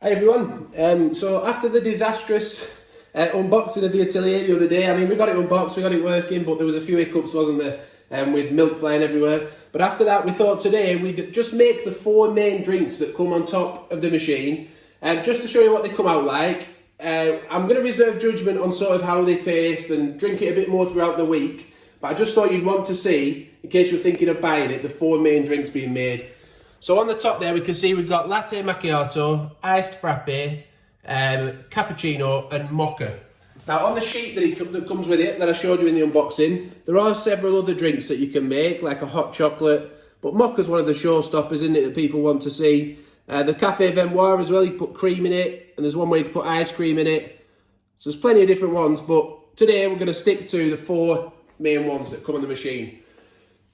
Hi everyone, so after the disastrous unboxing of the Atelier the other day, I mean we got it unboxed, we got it working, but there was a few hiccups, wasn't there, with milk flying everywhere. But after that we thought today we'd just make the 4 main drinks that come on top of the machine, just to show you what they come out like. I'm going to reserve judgment on sort of how they taste and drink it a bit more throughout the week, but I just thought you'd want to see, in case you're thinking of buying it, the 4 main drinks being made. So on the top there we can see we've got Latte Macchiato, Iced Frappe, Cappuccino and Mocha. Now on the sheet that comes with it, that I showed you in the unboxing, there are several other drinks that you can make, like a hot chocolate, but Mocha's one of the showstoppers, isn't it, that people want to see. The Café Venoir as well, you put cream in it, and there's one where you can put ice cream in it. So there's plenty of different ones, but today we're going to stick to the 4 main ones that come on the machine.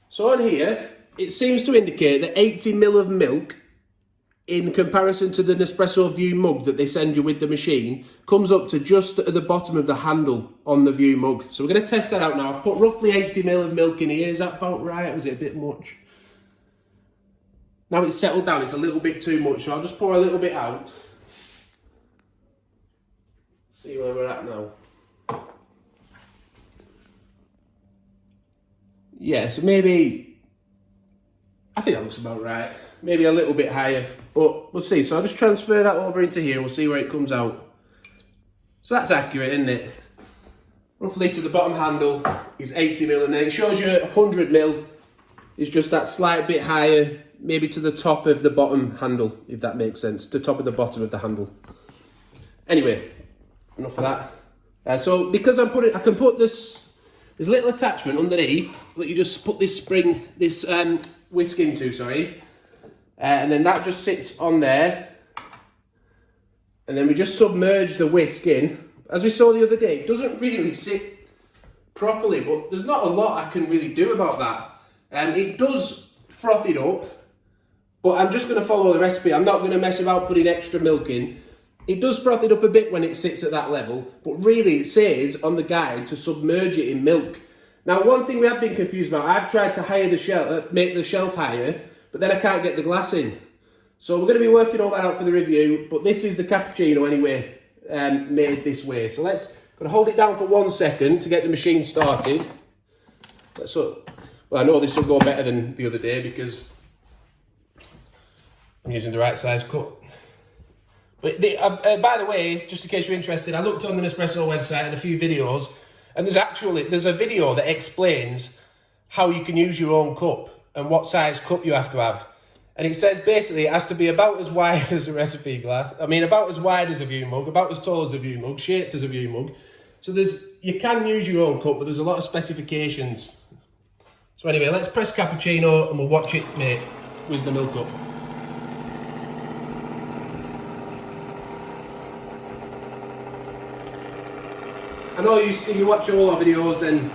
So on here, it seems to indicate that 80ml of milk, in comparison to the Nespresso View mug that they send you with the machine, comes up to just at the bottom of the handle on the View mug. So we're going to test that out now. I've put roughly 80ml of milk in here. Is that about right? Or was it a bit much? Now it's settled down, it's a little bit too much, so I'll just pour a little bit out. See where we're at now. Yeah, so maybe, I think that looks about right. Maybe a little bit higher, but we'll see. So I'll just transfer that over into here and we'll see where it comes out. So that's accurate, isn't it? Roughly to the bottom handle is 80ml, and then it shows you 100ml is just that slight bit higher, maybe to the top of the bottom handle, if that makes sense. The top of the bottom of the handle. Anyway, enough of that. So because I can put this, there's a little attachment underneath that you just put this whisk into, sorry. And then that just sits on there. And then we just submerge the whisk in. As we saw the other day, it doesn't really sit properly, but there's not a lot I can really do about that. It does froth it up, but I'm just going to follow the recipe. I'm not going to mess about putting extra milk in. It does froth it up a bit when it sits at that level, but really it says on the guide to submerge it in milk. Now, one thing we have been confused about, I've tried to make the shelf higher, but then I can't get the glass in. So we're going to be working all that out for the review, but this is the cappuccino anyway, made this way. So going to hold it down for 1 second to get the machine started. Well, I know this will go better than the other day because I'm using the right size cup. But by the way, just in case you're interested, I looked on the Nespresso website and a few videos, and there's a video that explains how you can use your own cup and what size cup you have to have. And it says basically it has to be about as wide as a recipe glass. I mean, about as wide as a View mug, about as tall as a View mug, shaped as a View mug. So you can use your own cup, but there's a lot of specifications. So anyway, let's press cappuccino and we'll watch it make with the milk up. I know if you watch all our videos, then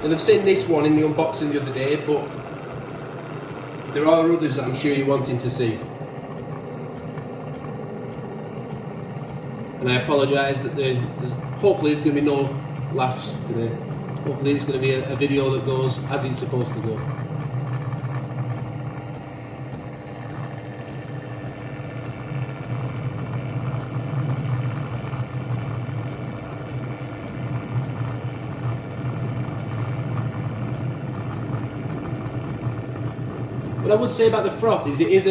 you'll have seen this one in the unboxing the other day, but there are others that I'm sure you're wanting to see. And I apologise that hopefully there's going to be no laughs today. Hopefully it's going to be a video that goes as it's supposed to go. What I would say about the froth is it is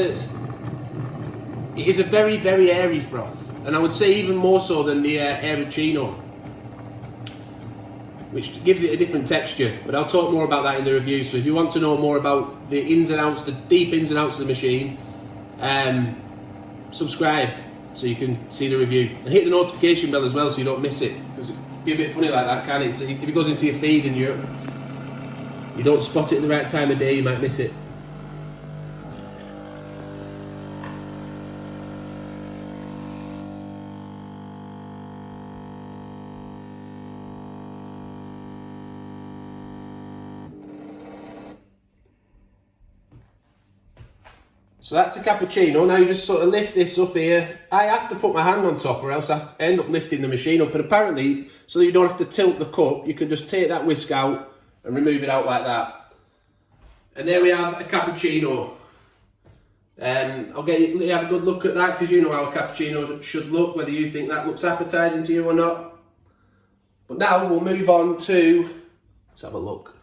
a very, very airy froth, and I would say even more so than the Aeroccino, which gives it a different texture, but I'll talk more about that in the review. So if you want to know more about the ins and outs, the deep ins and outs of the machine, subscribe so you can see the review, and hit the notification bell as well so you don't miss it, because it'd be a bit funny like that, can't it? So if it goes into your feed and you don't spot it at the right time of day, you might miss it. So that's a cappuccino. Now you just sort of lift this up here. I have to put my hand on top or else I end up lifting the machine up. But apparently, so that you don't have to tilt the cup, you can just take that whisk out and remove it out like that. And there we have a cappuccino. I'll get you to have a good look at that, because you know how a cappuccino should look, whether you think that looks appetising to you or not. But now we'll move on to, let's have a look.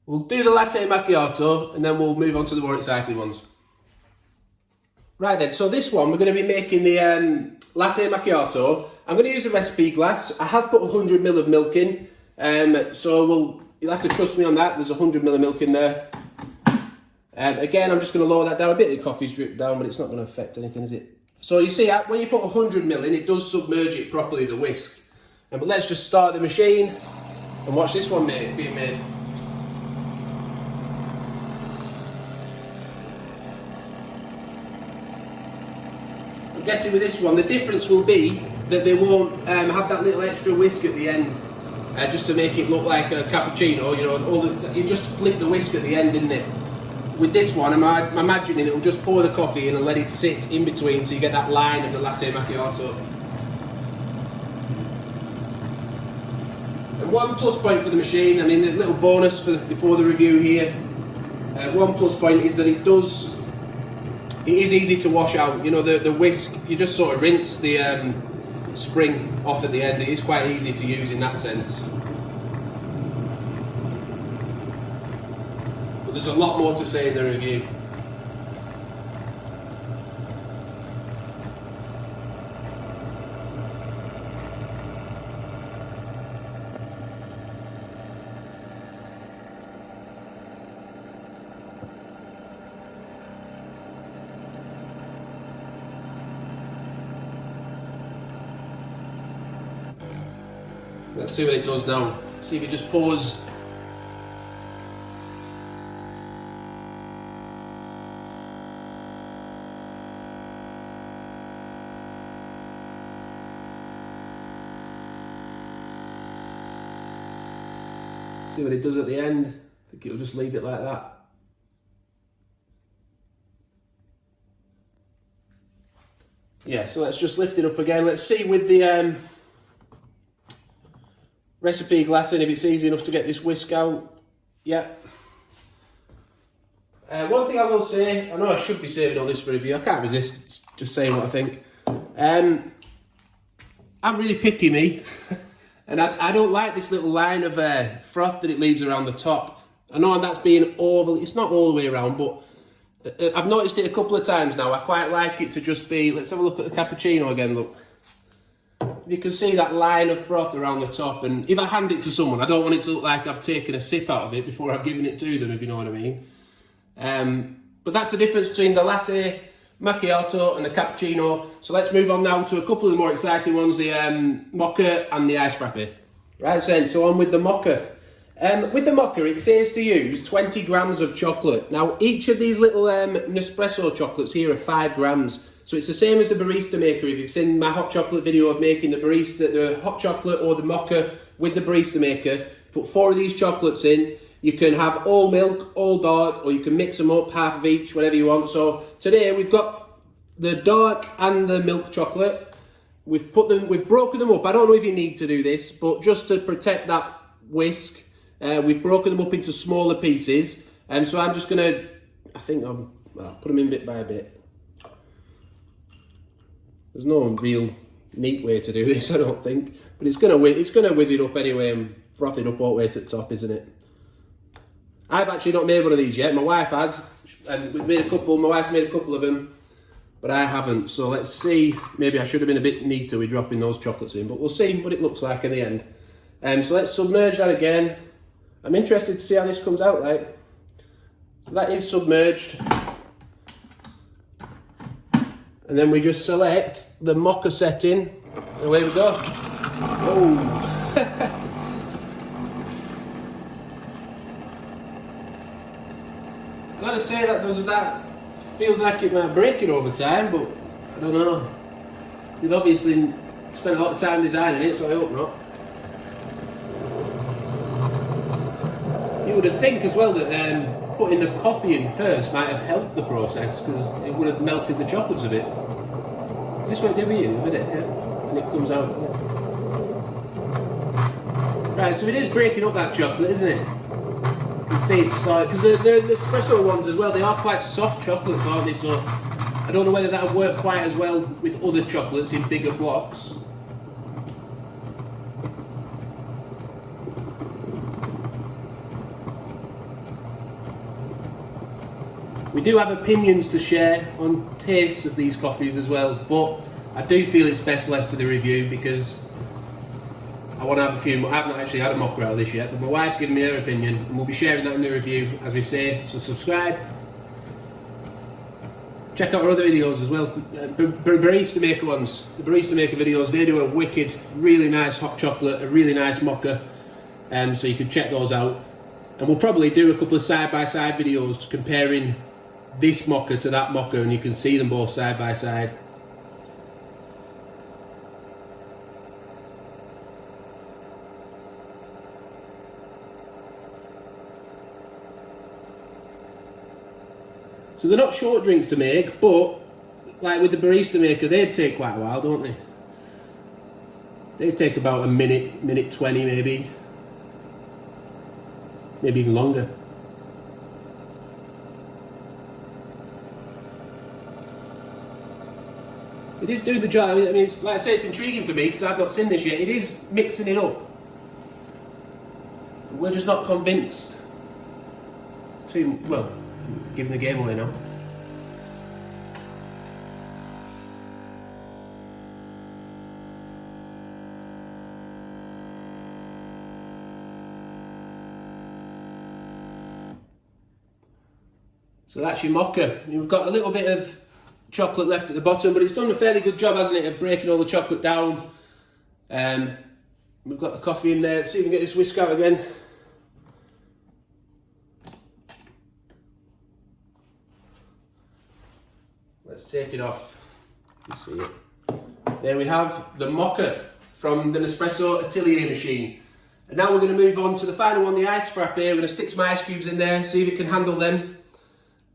We'll do the Latte Macchiato and then we'll move on to the more exciting ones. Right then, so this one we're going to be making the Latte Macchiato. I'm going to use a recipe glass. I have put 100ml of milk in, so you'll have to trust me on that. There's 100ml of milk in there. Again, I'm just going to lower that down. A bit of the coffee's dripped down, but it's not going to affect anything, is it? So you see, when you put 100ml in, it does submerge it properly, the whisk. But let's just start the machine and watch this one being made. I'm guessing with this one, the difference will be that they won't have that little extra whisk at the end, just to make it look like a cappuccino. You know, you just flick the whisk at the end, didn't it? With this one, I'm imagining it'll just pour the coffee in and let it sit in between, so you get that line of the Latte Macchiato. And one plus point for the machine, I mean, the little bonus before the review here, one plus point is that it is easy to wash out. You know, the whisk, you just sort of rinse the spring off at the end. It is quite easy to use in that sense. But there's a lot more to say in the review. Let's see what it does now. See if it just pours. See what it does at the end. I think it'll just leave it like that. Yeah, so let's just lift it up again. Let's see with the recipe glass in if it's easy enough to get this whisk out. Yeah. One thing I will say, I know I should be saving all this for review. I can't resist just saying what I think. I'm really picky, me. And I don't like this little line of froth that it leaves around the top. I know that's being it's not all the way around, but I've noticed it a couple of times now. I quite like it to just be, let's have a look at the cappuccino again, look. You can see that line of froth around the top, and if I hand it to someone, I don't want it to look like I've taken a sip out of it before I've given it to them, if you know what I mean. But that's the difference between the Latte Macchiato and the Cappuccino. So let's move on now to a couple of the more exciting ones, the Mocha and the Iced Frappe. Right, so on with the Mocha. With the Mocha, it says to use 20 grams of chocolate. Now, each of these little Nespresso chocolates here are 5 grams. So it's the same as the barista maker. If you've seen my hot chocolate video of making the hot chocolate or the Mocha with the barista maker, put 4 of these chocolates in. You can have all milk, all dark, or you can mix them up, half of each, whatever you want. So today we've got the dark and the milk chocolate. We've broken them up. I don't know if you need to do this, but just to protect that whisk, we've broken them up into smaller pieces. So I'm just gonna, I'll put them in bit by bit. There's no real neat way to do this, I don't think, but it's gonna whiz it up anyway and froth it up all the way to the top, isn't it? I've actually not made one of these yet. My wife has, and we've made a couple. My wife's made a couple of them, but I haven't. So let's see. Maybe I should have been a bit neater with dropping those chocolates in, but we'll see what it looks like in the end. So let's submerge that again. I'm interested to see how this comes out like. So that is submerged. And then we just select the Mocha setting, and away we go. Oh! Gotta say that feels like it might break it over time, but I don't know. You've obviously spent a lot of time designing it, so I hope not. You would have think as well that putting the coffee in first might have helped the process, because it would have melted the chocolates a bit. Is this what it did with you? Did it? Yeah. And it comes out. Yeah. Right, so it is breaking up that chocolate, isn't it? You can see it's starting, because the Nespresso ones as well, they are quite soft chocolates, aren't they? So I don't know whether that would work quite as well with other chocolates in bigger blocks. We do have opinions to share on tastes of these coffees as well, but I do feel it's best left for the review because I want to have a few more. I haven't actually had a mocha out of this yet, but my wife's given me her opinion and we'll be sharing that in the review, as we say. So subscribe. Check out our other videos as well. Barista Maker ones. The Barista Maker videos, they do a wicked, really nice hot chocolate, a really nice mocha. So you can check those out. And we'll probably do a couple of side-by-side videos comparing this mocha to that mocha, and you can see them both side by side. So they're not short drinks to make, but like with the Barista Maker, they'd take quite a while, don't they? They take about a minute 20 maybe even longer. It is doing the job. I mean, it's, like I say, it's intriguing for me because I've not seen this yet. It is mixing it up. We're just not convinced. Well, giving the game away now. So that's your mocha. You've got a little bit of chocolate left at the bottom, but it's done a fairly good job, hasn't it, of breaking all the chocolate down. We've got the coffee in there. Let's see if we can get this whisk out again. Let's take it off. You can see it. There we have the mocha from the Nespresso Atelier machine. And now we're going to move on to the final one, the iced frappe. We're going to stick some ice cubes in there, see if it can handle them.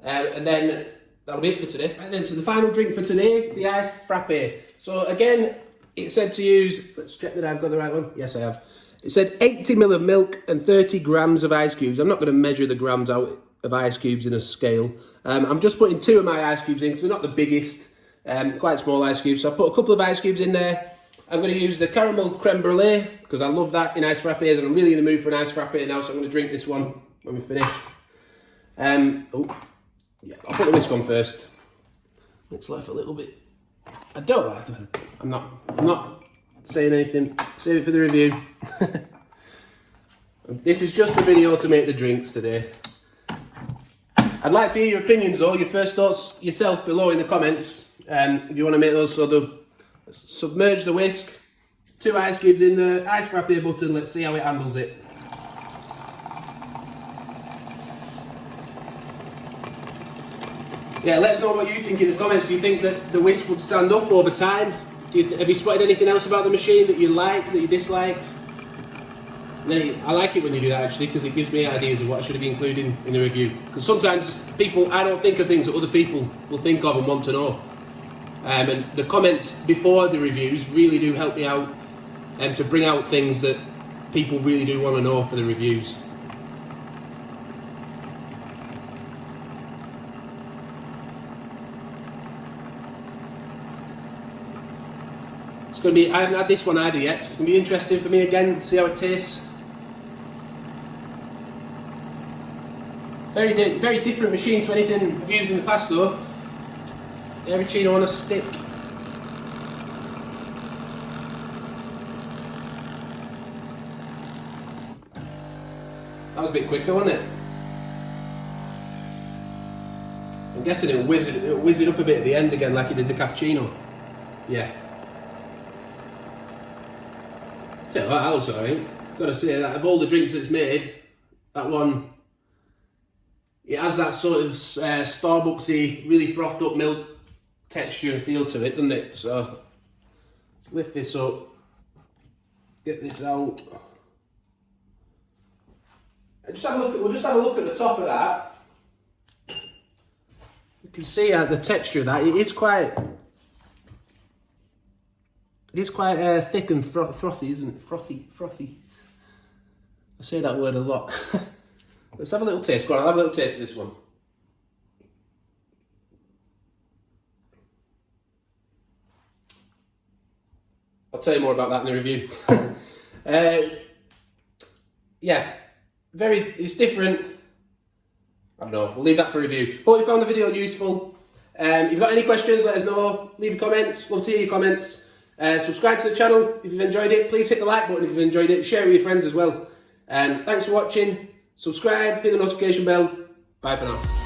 And then that'll be it for today. Right then, so the final drink for today, the iced frappe. So again, it said to use, let's check that I've got the right one. Yes, I have. It said 80 ml of milk and 30 grams of ice cubes. I'm not going to measure the grams out of ice cubes in a scale. I'm just putting 2 of my ice cubes in because they're not the biggest, quite small ice cubes. So I put a couple of ice cubes in there. I'm going to use the caramel creme brulee because I love that in iced frappes and I'm really in the mood for an iced frappe now, so I'm going to drink this one when we finish. Yeah, I'll put the whisk on first. Mix life a little bit. I don't like it. I'm not saying anything. Save it for the review. This is just a video to make the drinks today. I'd like to hear your opinions though, your first thoughts yourself below in the comments. If you want to make those, so submerge the whisk, 2 ice cubes in the ice frappe button, let's see how it handles it. Yeah, let us know what you think in the comments. Do you think that the whisk would stand up over time? Have you spotted anything else about the machine that you like, that you dislike? I like it when you do that actually, because it gives me ideas of what I should be including in the review. Because sometimes I don't think of things that other people will think of and want to know. And the comments before the reviews really do help me out to bring out things that people really do want to know for the reviews. It's going to be, I haven't had this one either yet, so it's going to be interesting for me again, see how it tastes. Very different machine to anything I've used in the past though. Cappuccino on a stick. That was a bit quicker, wasn't it? I'm guessing it'll whiz it up a bit at the end again like it did the cappuccino. Yeah. So that looks alright. Gotta say that of all the drinks that it's made, that one, it has that sort of Starbucksy, really frothed up milk texture and feel to it, doesn't it? So let's lift this up, get this out. And we'll just have a look at the top of that. You can see the texture of that. It is quite thick and frothy, isn't it? Frothy. I say that word a lot. Let's have a little taste. Go on, I'll have a little taste of this one. I'll tell you more about that in the review. Yeah, it's different. I don't know, we'll leave that for review. Hope you found the video useful. If you've got any questions, let us know. Leave comments, love to hear your comments. Subscribe to the channel if you've enjoyed it. Please hit the like button if you've enjoyed it. Share it with your friends as well. Thanks for watching. Subscribe, hit the notification bell. Bye for now.